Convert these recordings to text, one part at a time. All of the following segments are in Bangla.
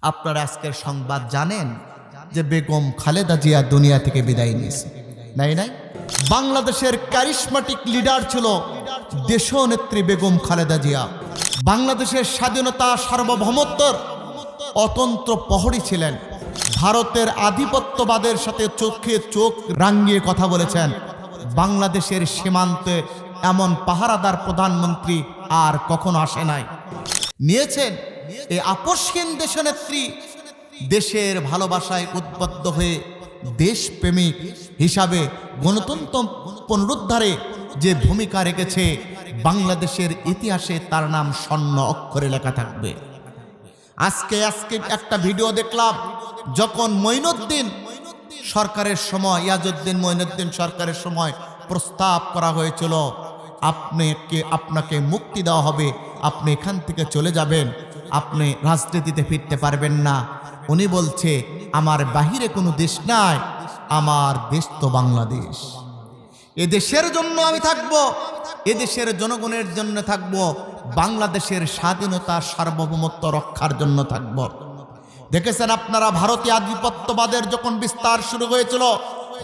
আপনারা আজকের সংবাদ জানেন যে বেগম খালেদা জিয়া দুনিয়া থেকে বিদায় নিয়েছে। নাই নাই, বাংলাদেশের ক্যারিশমেটিক লিডার ছিল দেশনেত্রী বেগম খালেদা জিয়া। বাংলাদেশের স্বাধীনতা সার্বভৌমত্বর অতন্ত্র প্রহরী ছিলেন। ভারতের আধিপত্যবাদের সাথে চোখে চোখ রাঙিয়ে কথা বলেছেন। বাংলাদেশের সীমান্তে এমন পাহারাদার প্রধানমন্ত্রী আর কখনো আসে নাই। নিয়েছেন এই আপসহীন দেশনেত্রী দেশের ভালোবাসায় উদ্বুদ্ধ হয়ে দেশপ্রেমিক হিসাবে গণতন্ত্র পুনরুদ্ধারে যে ভূমিকা রেখেছে, বাংলাদেশের ইতিহাসে তার নাম স্বর্ণ অক্ষরে লেখা থাকবে। আজকে একটা ভিডিও দেখলাম, যখন মঈনুদ্দিন সরকারের সময়, ইয়াজউদ্দিন মঈনুদ্দিন সরকারের সময় প্রস্তাব করা হয়েছিল আপনাকে মুক্তি দেওয়া হবে, আপনি এখান থেকে চলে যাবেন, আপনি রাজনীতিতে ফিরতে পারবেন না। উনি বলছে আমার বাহিরে কোনো দেশ নাই, আমার দেশ তো বাংলাদেশ। এ দেশের জন্য আমি থাকব, এ দেশের জনগণের জন্য থাকব, বাংলাদেশের স্বাধীনতা সার্বভৌমত্ব রক্ষার জন্য থাকব। দেখেছেন আপনারা, ভারতীয় আধিপত্যবাদের যখন বিস্তার শুরু হয়েছিল,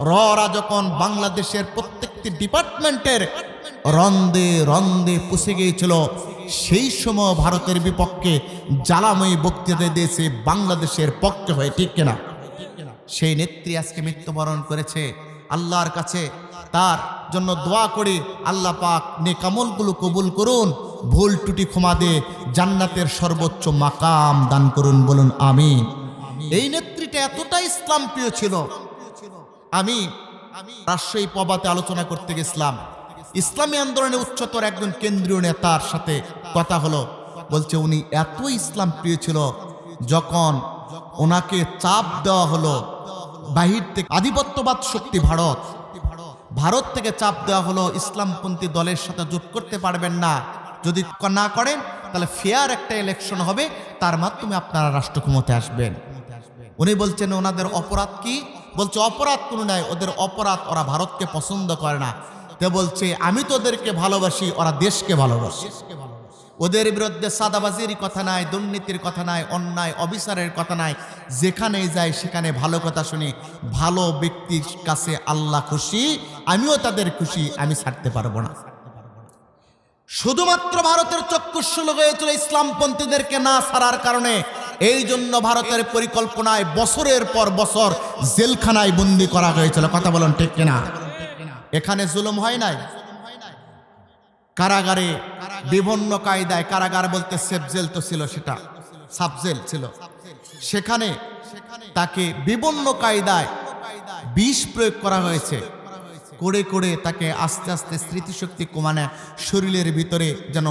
ররা যখন বাংলাদেশের প্রত্যেকটি ডিপার্টমেন্টের রন্দে রন্দে পুষে গিয়েছিল, সেই সময় ভারতের বিপক্ষে জ্বালাময়ী বক্তৃতা দিয়েছে বাংলাদেশের পক্ষে হয়ে, ঠিক কিনা? সেই নেত্রী আজকে মৃত্যুবরণ করেছে। আল্লাহর কাছে তার জন্য দোয়া করি, আল্লাহ পাক নেকামলগুলো কবুল করুন, ভুল ত্রুটি ক্ষমা দিয়ে জান্নাতের সর্বোচ্চ মাকাম দান করুন, বলুন আমিন। এই নেত্রীটা এতটাই ইসলাম প্রিয় ছিল। আমি রাজশাহী পবাতে আলোচনা করতে গেছিলাম, ইসলামী আন্দোলনের উচ্চতর একজন কেন্দ্রীয় নেতার সাথে কথা হলো। বলছে উনি এত ইসলাম প্রিয় ছিল, যখন ওনাকে চাপ দেওয়া হলো বাহির থেকে, আধিপত্যবাদ শক্তি ভারত থেকে চাপ দেওয়া হলো, ইসলামপন্থী দলের সাথে জোট করতে পারবেন না, যদি না করেন তাহলে ফেয়ার একটা ইলেকশন হবে, তার মাধ্যমে আপনারা রাষ্ট্র ক্ষমতায় আসবেন। উনি বলছেন ওনাদের অপরাধ কি? বলছে অপরাধ কোনো নাই, ওদের অপরাধ ওরা ভারতকে পছন্দ করে না। তো বলছে আমি তো ওদেরকে ভালোবাসি, ওরা দেশকে ভালোবাসে। ওদের বিরুদ্ধে সাদাবাজির কথা নাই, দুর্নীতির কথা নাই, অন্যায় অবিচারের কথা নাই, যেখানেই যায় সেখানে ভালো কথা শুনি। ভালো ব্যক্তির কাছে আল্লাহ খুশি, আমিও তাদের খুশি, আমি ছাড়তে পারবো না। শুধুমাত্র ভারতের চক্ষুষ্য হয়েছিল ইসলামপন্থীদেরকে না ছাড়ার কারণে। এই জন্য ভারতের পরিকল্পনায় বছরের পর বছর জেলখানায় বন্দি করা হয়েছিল। কথা বলেন ঠিক কিনা? এখানে জুলুম হয় নাই? কারাগারে বিভিন্ন কায়দায়, কারাগার বলতে সেফ জেল তো ছিল, সেটা সাব জেল ছিল, সেখানে তাকে বিভিন্ন কায়দায় বিষ প্রয়োগ করা হয়েছে। করে করে তাকে আস্তে আস্তে স্মৃতিশক্তি কমানো, শরীরের ভিতরে যেন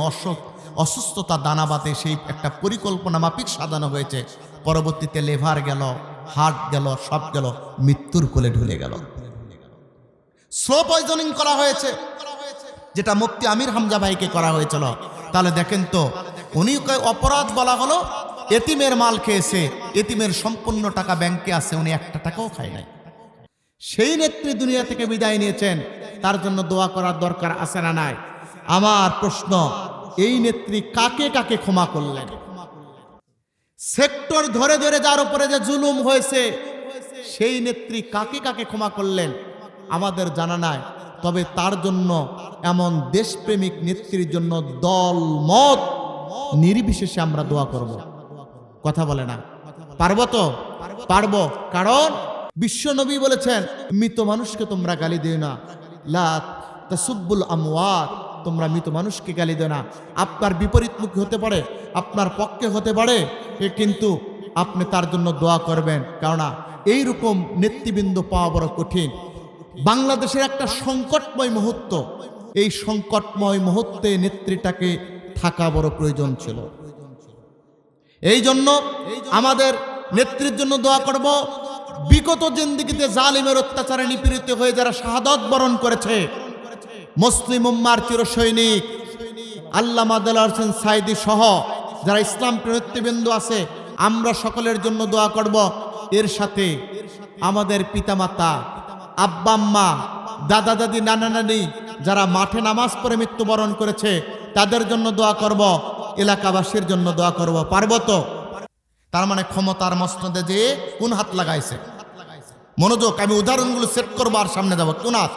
অসুস্থতা দানা বাঁধে, সেই একটা পরিকল্পনা মাফিক সাজানো হয়েছে। পরবর্তীতে লিভার গেল, হার্ট গেল, সব গেল, মৃত্যুর কোলে ঢুলে গেল। স্লো পয়জনিং করা হয়েছে, যেটা মুফতি আমির হামজা ভাইকে করা হয়েছিল। তাহলে দেখেন তো, উনি অপরাধ বলা হলো, এতিমের মাল খেয়েছে, এতিমের সম্পূর্ণ টাকা ব্যাংকে আছে, উনি একটা টাকাও খায় নাই। সেই নেত্রী দুনিয়া থেকে বিদায় নিয়েছেন, তার জন্য দোয়া করার দরকার আছে না নাই? আমার প্রশ্ন, এই নেত্রী কাকে কাকে ক্ষমা করলেন? সেক্টর ধরে ধরে যার উপরে যে জুলুম হয়েছে, সেই নেত্রী কাকে কাকে ক্ষমা করলেন আমাদের জানা নাই। তবে তার জন্য, এমন দেশপ্রেমিক নেত্রীর জন্য দল মত নির্বিশেষে আমরা দোয়া করব। কথা বলে না? পারবো তো? পারবো, কারণ বিশ্বনবী বলেছেন মৃত মানুষকে তোমরা গালি দিও না, লা তাসুব্বুল আমওয়াত, তোমরা মৃত মানুষকে গালি দিও না। আপনার বিপরীতমুখী হতে পারে, আপনার পক্ষে হতে পারে, কিন্তু আপনি তার জন্য দোয়া করবেন, কেননা এইরকম নেতৃবৃন্দ পাওয়া বড় কঠিন। বাংলাদেশের একটা সংকটময় মুহূর্ত, এই সংকটময় মুহূর্তে নেত্রীটাকে থাকা বড় প্রয়োজন ছিল। এই জন্য আমাদের নেত্রীর জন্য দোয়া করব। বিগত জিন্দেগিতে জালিমের অত্যাচারে নিপীড়িত হয়ে যারা শাহাদাত বরণ করেছে, মুসলিম উম্মার চিরসৈনিক আল্লামা দেলোয়ার হোসেন সাঈদী সহ যারা ইসলাম নেতৃবৃন্দ আছে, আমরা সকলের জন্য দোয়া করব। এর সাথে আমাদের পিতামাতা, আব্বা আম্মা, দাদা দাদি, নানা নানি যারা মাঠে নামাজ পড়ে মৃত্যুবরণ করেছে, তাদের জন্য দোয়া করব, এলাকাবাসীর জন্য দোয়া করব। পারবো তো? তার মানে ক্ষমতার মসনদে যে কোন হাত লাগাইছে? মনোযোগ, আমি উদাহরণগুলো সেট করবো আর সামনে যাবো। কোন হাত?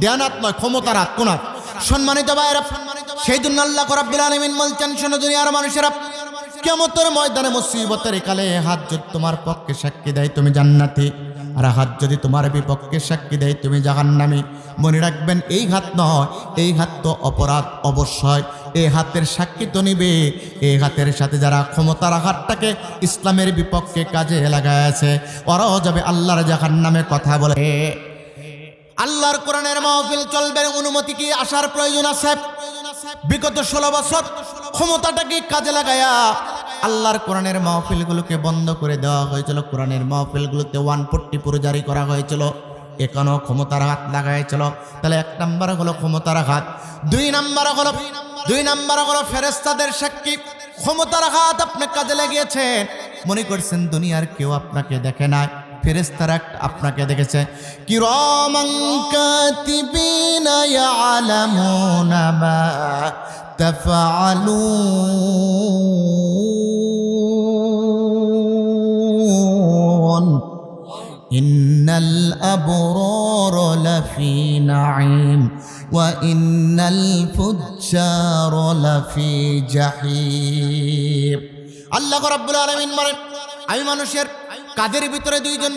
দেয়ান হাত নয়, ক্ষমতার হাত। কোন হাত? সম্মানিত ভাইরা, সেই জন্য আল্লাহ রাব্বুল আলামিন বলছেন, শোনো দুনিয়ার মানুষেরা, কিয়ামতের ময়দানে মুসিবতের কালে হাত যদি তোমার পক্ষে সাক্ষী দেয় তুমি জান্নাতি, আর হাত যদি তোমার বিপক্ষে সাক্ষী দেয় তুমি জাহান্নামী। মনে রাখবেন, এই হাত নয়, এই হাত তো অপরাধ অবশ্যই। এই হাতের সাক্ষী তো নিবে। এই হাতের সাথে যারা ক্ষমতার হাতটাকে ইসলামের বিপক্ষে কাজে লাগায় আছে, ওরাও যাবে আল্লাহর জাহান্নামে। কথা বলে আল্লাহর কোরআনের মাহফিল চলবে, অনুমতি কি আসার প্রয়োজন আছে? বিগত 16 বছর ক্ষমতাটাকে কাজে লাগায়া আল্লাহর কোরআনের মাহফিলগুলোকে বন্ধ করে দেওয়া হয়েছিল। কোরআনের মাহফিলগুলোতে 144 জারি করা হয়েছিল। এখানেও ক্ষমতার হাত লাগাইছিল। তাহলে 1 নাম্বার হলো ক্ষমতার হাত। 2 নাম্বার হলো ফেরেশতাদের সাক্ষী। ক্ষমতার হাত আপনি কাজে লাগিয়েছেন, মনে করছেন দুনিয়ার কেউ আপনাকে দেখে না, ফেরেশতারা আপনাকে দেখেছে। কিরামান কাতিবিনা ইয়ালামুনা মা তাফআলুন ইন্নাল আবরার লাফি নাঈম ওয়া ইন্নাল ফুজ্জার লাফি জাহিম। আল্লাহ রাব্বুল আলামিন বলেন, আমি মানুষের কাদের ভিতরে 2 জন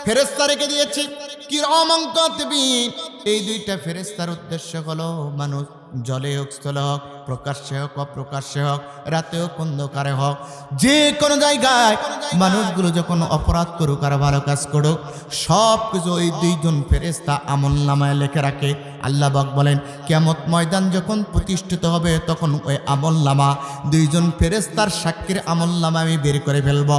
ফেরেশতা রেখে দিয়েছি, কিরামান কাতিবিন। এই 2টা ফেরেশতার উদ্দেশ্য হলো মানুষ জলে হোক, স্থলে হোক, প্রকাশ্যে হোক অপ্রকাশ্যে হোক, রাতে হোক অন্ধকারে হোক, যে কোনো জায়গায় মানুষগুলো যখন অপরাধ করুক আর ভালো কাজ করুক, সব কিছু ওই 2 জন ফেরেশতা আমলনামায় লিখে রাখে। আল্লাহ পাক বলেন, কিয়ামত ময়দান যখন প্রতিষ্ঠিত হবে তখন ওই আমলনামা 2 জন ফেরেশতার সাক্ষীর আমলনামা আমি বের করে ফেলবো।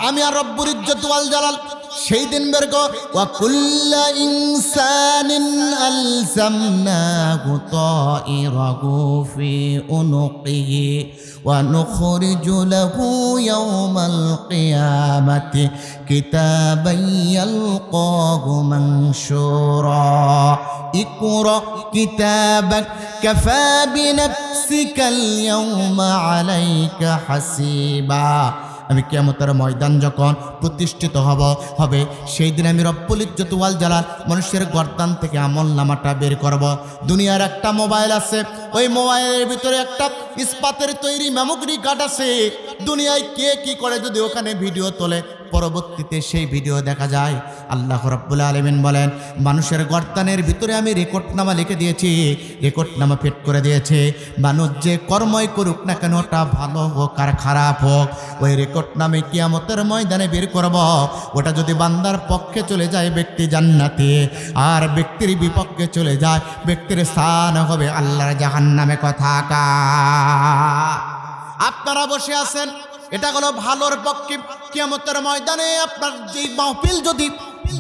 আমি আর রব্বুল ইজ্জত ওয়াল জালাল সেই দিন বের কর, ওয়া কুল্লা ইনসানিন আলজামনাহু তাইরাহু ফি উনুকিহি ওয়া নুখরিজু লাহু ইয়াওমাল কিয়ামাতি কিতাবান ইয়ালকাহু মানশুরা ইকরা কিতাবাক কাফা বিনাফসিকাল ইয়াওমা আলাইকা হাসিবা। আমি কিয়ামতের ময়দান যখন প্রতিষ্ঠিত হবে সেই দিন আমি রব্বুল ইজ্জত ওয়াল জালাল মানুষের গর্দান থেকে আমলনামাটা বের করব। দুনিয়ার একটা মোবাইল আছে, ওই মোবাইলের ভিতরে একটা ইস্পাতের তৈরি মেমোরি কার্ড আছে। দুনিয়ায় কে কি করে যদি ওখানে ভিডিও তোলে, পরবর্তীতে সেই ভিডিও দেখা যায়। আল্লাহ রাব্বুল আলামিন বলেন, মানুষের গর্দানের ভিতরে আমি রেকর্ডনামা লিখে দিয়েছি, রেকর্ডনামা ফিট করে দিয়েছে। মানুষ যে কর্মই করুক না কেন, ওটা ভালো হোক আর খারাপ হোক, ওই রেকর্ডনামে কিয়ামতের ময়দানে বের করব। ওটা যদি বান্দার পক্ষে চলে যায় ব্যক্তি জান্নাতে, আর ব্যক্তির বিপক্ষে চলে যায় ব্যক্তির স্থান হবে আল্লাহর জাহান্নামে। কথা কা আপনারা বসে আছেন, এটা হলো ভালোর পক্ষে। কিয়ামতের ময়দানে আপনার যে মাহফিল যদি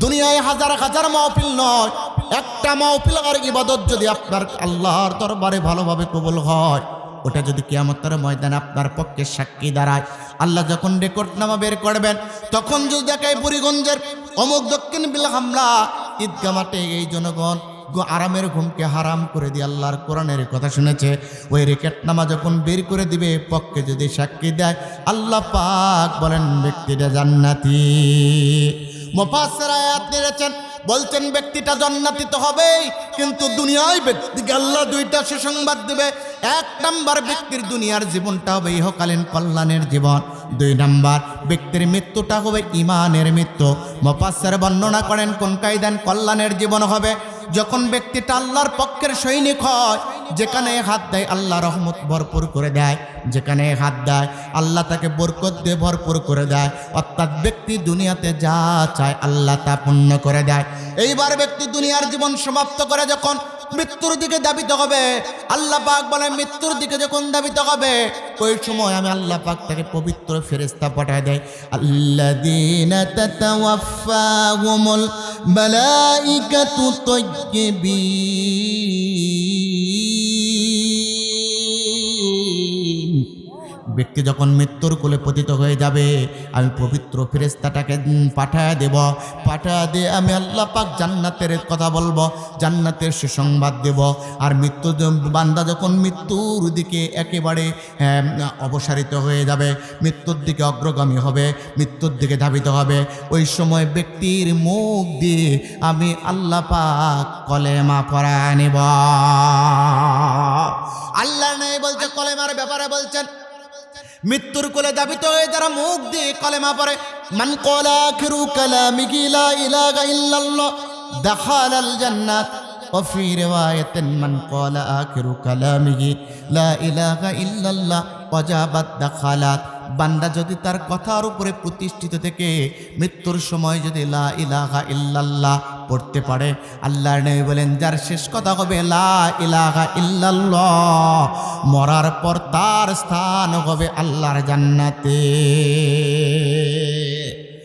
দুনিয়ায় হাজার হাজার মাহফিল নয়, একটা মাহফিল আর ইবাদত যদি আপনার আল্লাহর দরবারে ভালোভাবে কবুল হয়, ওটা যদি কিয়ামতের ময়দানে আপনার পক্ষে সাক্ষী দাঁড়ায়, আল্লাহ যখন রেকর্ডনামা বের করবেন, তখন যদি দেখায় বুড়িগঞ্জের অমুক দক্ষিণ বিল হামলা ঈদগাহ মাঠে এই জনগণ আরামের ঘুমকে হারাম করে দিয়ে আল্লাহর কোরআনের কথা শুনেছে, ওই রেকর্ডনামা যখন বের করে দিবে, পক্ষে যদি সাক্ষী দেয়, আল্লাহ পাক বলেন ব্যক্তিটা জান্নাতি। মুফাসসির আয়াত নিয়েছেন, বলছেন ব্যক্তিটা জান্নাতি তো হবেই, কিন্তু দুনিয়ায় ব্যক্তিকে আল্লাহ 2টা সুসংবাদ দিবে। 1 নাম্বার, ব্যক্তির দুনিয়ার জীবনটা হবে ইহকালীন কল্যাণের জীবন। 2 নাম্বার, ব্যক্তির মৃত্যুটা হবে ইমানের মৃত্যু। মুফাসসির বর্ণনা করেন কোন কায়দান কল্যাণের জীবন হবে, যখন ব্যক্তিটা আল্লাহর পক্ষের সৈনিক হয়, যেখানে হাত দেয় আল্লাহ রহমত ভরপুর করে দেয়, যেখানে হাত দেয় আল্লাহ তাকে বরকত দিয়ে ভরপুর করে দেয়। অর্থাৎ ব্যক্তি দুনিয়াতে যা চায় আল্লাহ তা পূর্ণ করে দেয়। এইবার ব্যক্তি দুনিয়ার জীবন সমাপ্ত করে যখন মৃত্যুর দিকে ধাবিত হবে, আল্লাহ পাক বলে মৃত্যুর দিকে যখন ধাবিত হবে, ওই সময় আমি আল্লাহ পাক তাকে পবিত্র ফেরেশতা পাঠায় দেয়। আল্লাযীনা তাতাওয়াফাহুমুল মালাইকাতু তাইয়্যিবিন ব্যক্তি যখন মৃত্যুর কোলে পতিত হয়ে যাবে, আমি পবিত্র ফেরেশতাটাকে পাঠায় দেব। পাঠায় দিয়ে আমি আল্লাহ পাক জান্নাতের কথা বলবো, জান্নাতের সুসংবাদ দেব। আর মৃত্যু বান্দা যখন মৃত্যুর দিকে একেবারে অবসারিত হয়ে যাবে, মৃত্যুর দিকে অগ্রগামী হবে, মৃত্যুর দিকে ধাবিত হবে, ওই সময় ব্যক্তির মুখ দিয়ে আমি আল্লাহ পাক কলেমা পড়ায় নেব। আল্লাহ নেই বলছে, কলেমার ব্যাপারে বলছেন, মৃত্যুর কোলে দাবিত হয়ে যারা মুখ দিয়ে কলেমা পড়ে, মান ক্বালা আখিরু কালামিহি লা ইলাহা ইল্লাল্লাহ দাখালাল জান্নাত। وفي رواية من قال آخر كلامه لا إله إلا الله وجابت دخلات। বান্দা যদি তার কথার উপরে প্রতিষ্ঠিত থেকে মৃত্যুর সময় যদি লা ইলাহা ইল্লাল্লাহ পড়তে পারে, আল্লাহর নবী বলেন যার শেষ কথা হবে লা ইলাহা ইল্লাল্লাহ, মরার পর তার স্থান হবে আল্লাহর জান্নাতে।